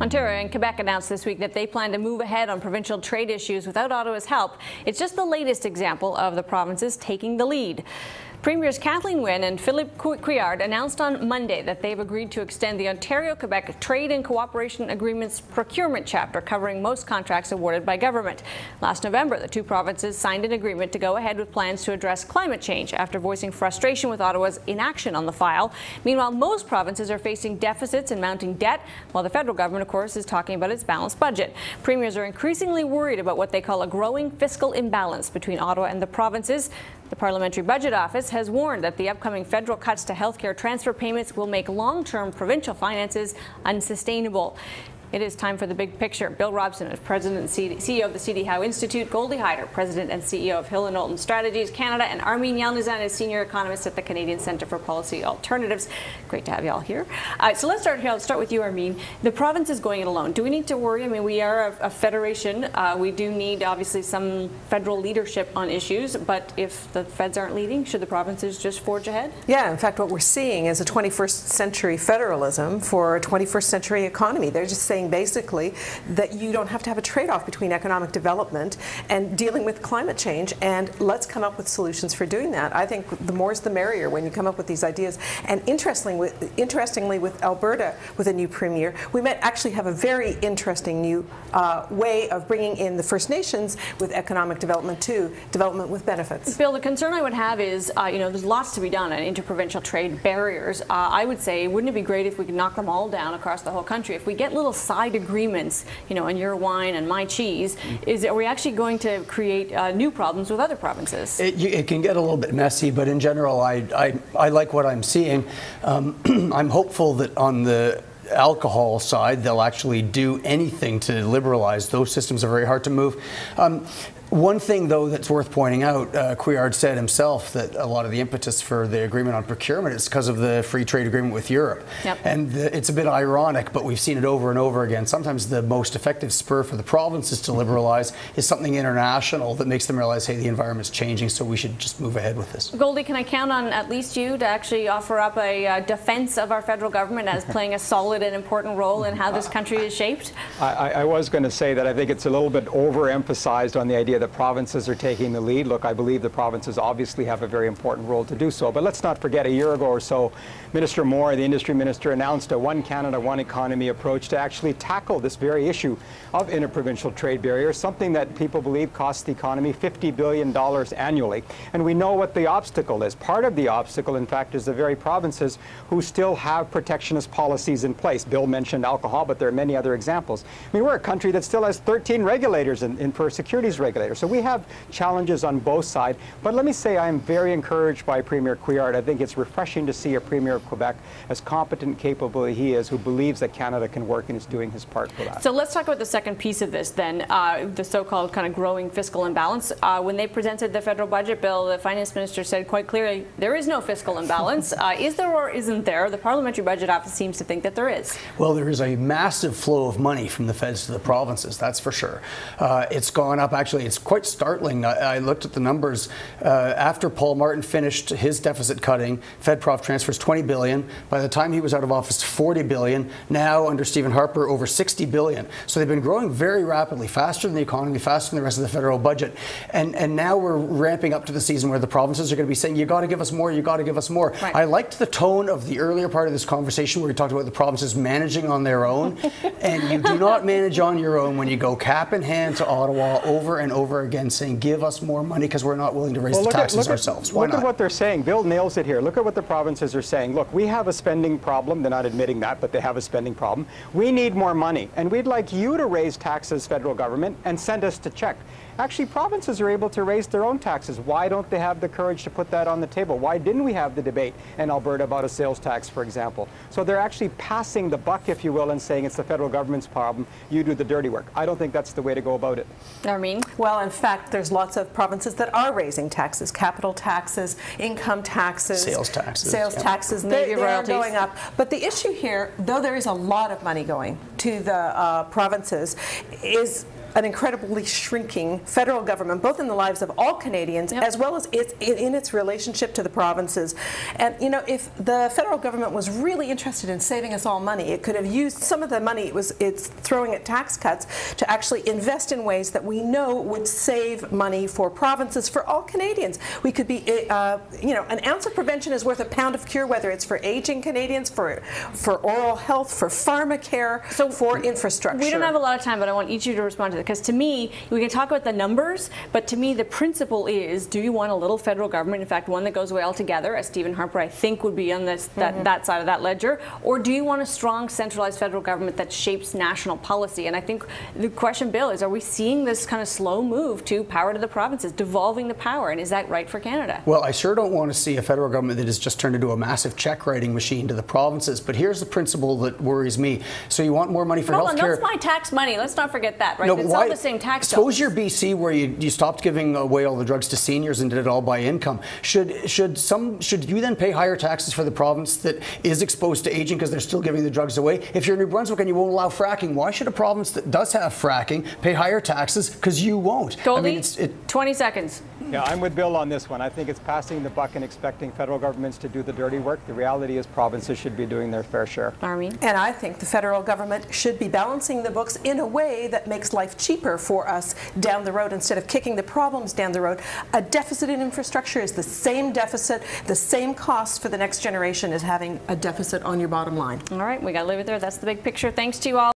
Ontario and Quebec announced this week that they plan to move ahead on provincial trade issues without Ottawa's help. It's just the latest example of the provinces taking the lead. Premiers Kathleen Wynne and Philippe Couillard announced on Monday that they've agreed to extend the Ontario-Quebec Trade and Cooperation Agreement's procurement chapter, covering most contracts awarded by government. Last November, the two provinces signed an agreement to go ahead with plans to address climate change after voicing frustration with Ottawa's inaction on the file. Meanwhile, most provinces are facing deficits and mounting debt, while the federal government, of course, is talking about its balanced budget. Premiers are increasingly worried about what they call a growing fiscal imbalance between Ottawa and the provinces. The Parliamentary Budget Office has warned that the upcoming federal cuts to healthcare transfer payments will make long-term provincial finances unsustainable. It is time for the big picture. Bill Robson is President and CEO of the C.D. Howe Institute, Goldie Hyder, President and CEO of Hill & Knowlton Strategies Canada, and Armin Yalnizyan is Senior Economist at the Canadian Centre for Policy Alternatives. Great to have you all here. So let's start here. I'll start with you, Armin. The province is going it alone. Do we need to worry? I mean, we are a federation. We do need, obviously, some federal leadership on issues, but if the feds aren't leading, should the provinces just forge ahead? Yeah, in fact, what we're seeing is a 21st century federalism for a 21st century economy. They're just saying basically that you don't have to have a trade-off between economic development and dealing with climate change, and let's come up with solutions for doing that. I think the more is the merrier when you come up with these ideas. And interestingly with Alberta, with a new premier, we might actually have a very interesting new way of bringing in the First Nations with economic development too, development with benefits. Bill, the concern I would have is, there's lots to be done on interprovincial trade barriers. I would say, wouldn't it be great if we could knock them all down across the whole country? If we get little side agreements, on your wine and my cheese, are we actually going to create new problems with other provinces? It can get a little bit messy, but in general, I like what I'm seeing. I'm hopeful that on the alcohol side, they'll actually do anything to liberalize. Those systems are very hard to move. One thing, though, that's worth pointing out, Couillard said himself that a lot of the impetus for the agreement on procurement is because of the free trade agreement with Europe. Yep. And it's a bit ironic, but we've seen it over and over again. Sometimes the most effective spur for the provinces to liberalize is something international that makes them realize, hey, the environment's changing, so we should just move ahead with this. Goldie, can I count on at least you to actually offer up a defense of our federal government as playing a solid and important role in how this country is shaped? I was going to say that I think it's a little bit overemphasized on the idea that provinces are taking the lead. Look, I believe the provinces obviously have a very important role to do so, but let's not forget a year ago or so, Minister Moore, the industry minister, announced a One Canada, One Economy approach to actually tackle this very issue of interprovincial trade barriers, something that people believe costs the economy $50 billion annually. And we know what the obstacle is. Part of the obstacle, in fact, is the very provinces who still have protectionist policies in place. Bill mentioned alcohol, but there are many other examples. I mean, we're a country that still has 13 regulators for securities regulators. So we have challenges on both sides. But let me say I am very encouraged by Premier Couillard. I think it's refreshing to see a Premier of Quebec, as competent, capable as he is, who believes that Canada can work and is doing his part for that. So let's talk about the second piece of this then, the so-called kind of growing fiscal imbalance. When they presented the federal budget bill, the finance minister said quite clearly there is no fiscal imbalance. Is there or isn't there? The Parliamentary Budget Office seems to think that there is. Well, there is a massive flow of money from the feds to the provinces, that's for sure. It's gone up, actually, it's quite startling. I looked at the numbers. After Paul Martin finished his deficit cutting, FedProv transfers $20 billion. By the time he was out of office, $40 billion. Now, under Stephen Harper, over $60 billion. So they've been growing very rapidly, faster than the economy, faster than the rest of the federal budget. And now we're ramping up to the season where the provinces are going to be saying, you got to give us more, you got to give us more. Right. I liked the tone of the earlier part of this conversation where we talked about the provinces managing on their own. And you do not manage on your own when you go cap in hand to Ottawa over and over again saying, give us more money because we're not willing to raise the taxes ourselves. Why not? Look at what they're saying. Bill nails it here. Look at what the provinces are saying. Look, we have a spending problem. They're not admitting that, but they have a spending problem. We need more money, and we'd like you to raise taxes, federal government, and send us to check. Actually, provinces are able to raise their own taxes. Why don't they have the courage to put that on the table? Why didn't we have the debate in Alberta about a sales tax, for example? So they're actually passing the buck, if you will, and saying it's the federal government's problem. You do the dirty work. I don't think that's the way to go about it. Armin? Well, in fact, there's lots of provinces that are raising taxes, capital taxes, income taxes, sales taxes. Sales taxes, they are going up. But the issue here, though there is a lot of money going to the provinces, is an incredibly shrinking federal government, both in the lives of all Canadians, as well as in its relationship to the provinces. And you know, if the federal government was really interested in saving us all money, it could have used some of the money it's throwing at tax cuts to actually invest in ways that we know would save money for provinces, for all Canadians. We could be, you know, an ounce of prevention is worth a pound of cure, whether it's for aging Canadians, for oral health, for pharmacare, for infrastructure. We don't have a lot of time, but I want each of you to respond to that, because to me, we can talk about the numbers, but to me the principle is, do you want a little federal government, in fact one that goes away altogether, as Stephen Harper I think would be on this that side of that ledger, or do you want a strong centralized federal government that shapes national policy? And I think the question, Bill, is, are we seeing this kind of slow move to power to the provinces, devolving the power, and is that right for Canada? Well, I sure don't want to see a federal government that has just turned into a massive check writing machine to the provinces, but here's the principle that worries me. So you want more money for health care? That's my tax money. Let's not forget that, right? No, it's all the same tax dollars. Suppose you're BC, where you stopped giving away all the drugs to seniors and did it all by income. Should you then pay higher taxes for the province that is exposed to aging because they're still giving the drugs away? If you're New Brunswick and you won't allow fracking, why should a province that does have fracking pay higher taxes because you won't? Goldie, I mean, 20 seconds. Yeah, I'm with Bill on this one. I think it's passing the buck and expecting federal governments to do the dirty work. The reality is provinces should be doing their fair share. Army? And I think the federal government should be balancing the books in a way that makes life cheaper for us down the road instead of kicking the problems down the road. A deficit in infrastructure is the same deficit, the same cost for the next generation as having a deficit on your bottom line. All right, we got to leave it there. That's the big picture. Thanks to you all.